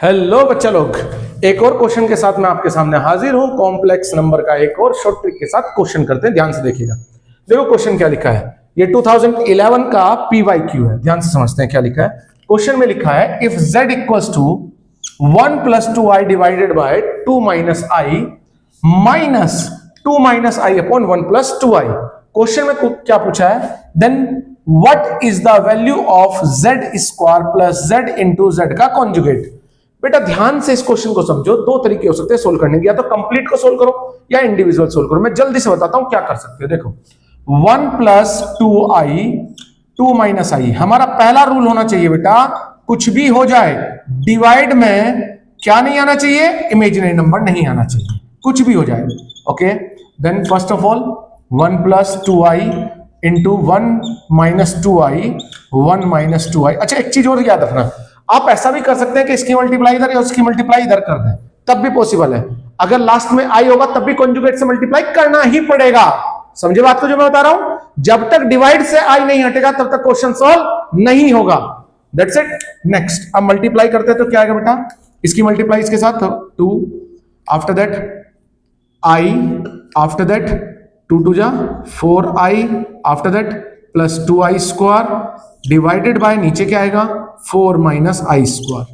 Hello बच्चा लोग, एक और क्वेश्चन के साथ मैं आपके सामने हाजिर हूं। कॉम्प्लेक्स नंबर का एक और शॉर्ट ट्रिक के साथ क्वेश्चन करते हैं। ध्यान से देखिएगा। देखो क्वेश्चन क्या लिखा है। ये 2011 का PYQ है। ध्यान से समझते हैं क्या लिखा है। क्वेश्चन में लिखा है if z equals to 1 + 2i divided by 2 - i minus 2 - i upon 1 + 2i। Question में क्या पूछा है, then what is the value of z² plus z into z का कॉन्जुगेट। बेटा ध्यान से इस क्वेश्चन को समझो। दो तरीके हो सकते हैं सोल्व करने के, या तो कंप्लीट को सोल्व करो या इंडिविजुअल सोल्व करो। मैं जल्दी से बताता हूं क्या कर सकते हो। देखो 1 + 2i 2 - i, हमारा पहला रूल होना चाहिए बेटा, कुछ भी हो जाए डिवाइड में क्या नहीं आना चाहिए, इमेजिनरी नंबर नहीं आना चाहिए, कुछ भी हो जाए। Okay, then first of all 1 + 2i into 1 - 2i 1 - 2i। अच्छा एक चीज और याद रखना, आप ऐसा भी कर सकते हैं कि इसकी मल्टीप्लाई इधर या उसकी मल्टीप्लाई इधर कर दें, तब भी पॉसिबल है। अगर लास्ट में आई होगा तब भी कॉन्जुगेट से मल्टीप्लाई करना ही पड़ेगा। समझे बात को जो मैं बता रहा हूं। जब तक डिवाइड से आई नहीं हटेगा तब तक क्वेश्चन सॉल्व नहीं होगा। That's it. नेक्स्ट अब मल्टीप्लाई करते हैं तो क्या आएगा बेटा, इसकी मल्टीप्लाई इसके साथ 2, after that i, after that 2 × 2 = 4i, after that plus 2i² divided by नीचे क्या आएगा 4 - i²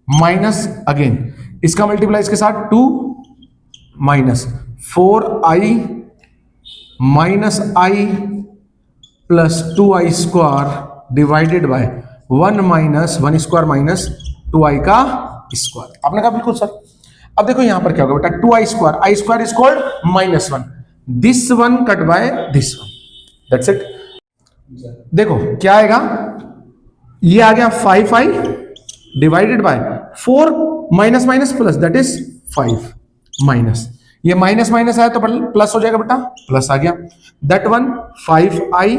माइनस अगेन इसका मल्टीप्लाई इसके साथ 2 minus 4i minus i plus 2i² divided by 1 - 1² minus 2i का स्क्वायर। आपने कहा बिल्कुल सर। अब देखो यहां पर क्या होगा बेटा, 2i², i² is called -1, this one cut by this one, that's it. देखो क्या आएगा, ये आ गया 5i divided by 4 minus minus plus that is 5 minus, ये माइनस माइनस आया तो प्लस हो जाएगा बेटा, प्लस आ गया। That one 5i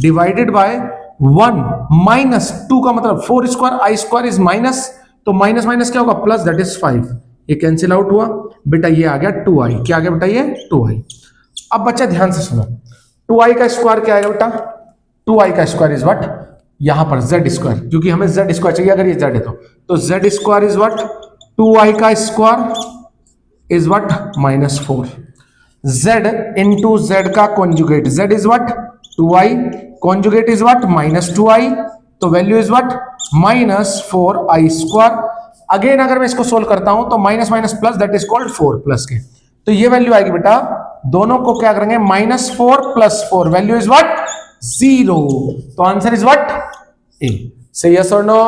divided by 1 minus 2 का मतलब 4² i² इज माइनस, तो माइनस माइनस क्या होगा प्लस, दैट इज 5, ये कैंसिल आउट हुआ बेटा, ये आ गया 2i। क्या आ गया बेटा, ये 2i। अब बच्चा ध्यान से सुनो, 2i का स्क्वायर क्या आएगा बेटा, 2i का स्क्वायर इज व्हाट, यहां पर z², क्योंकि हमें z² चाहिए अगर ये z है तो z² इज व्हाट, 2i का square is what -4, z into z का conjugate, z is what 2i, conjugate is what -2i, तो value is what -4i²। Again अगर मैं इसको सोल्व करता हूं तो minus minus plus that is called 4 plus के, तो ये वैल्यू आएगी बेटा, दोनों को क्या करेंगे -4 + 4, वैल्यू इज व्हाट 0, तो आंसर इज व्हाट ए। से यस और नो।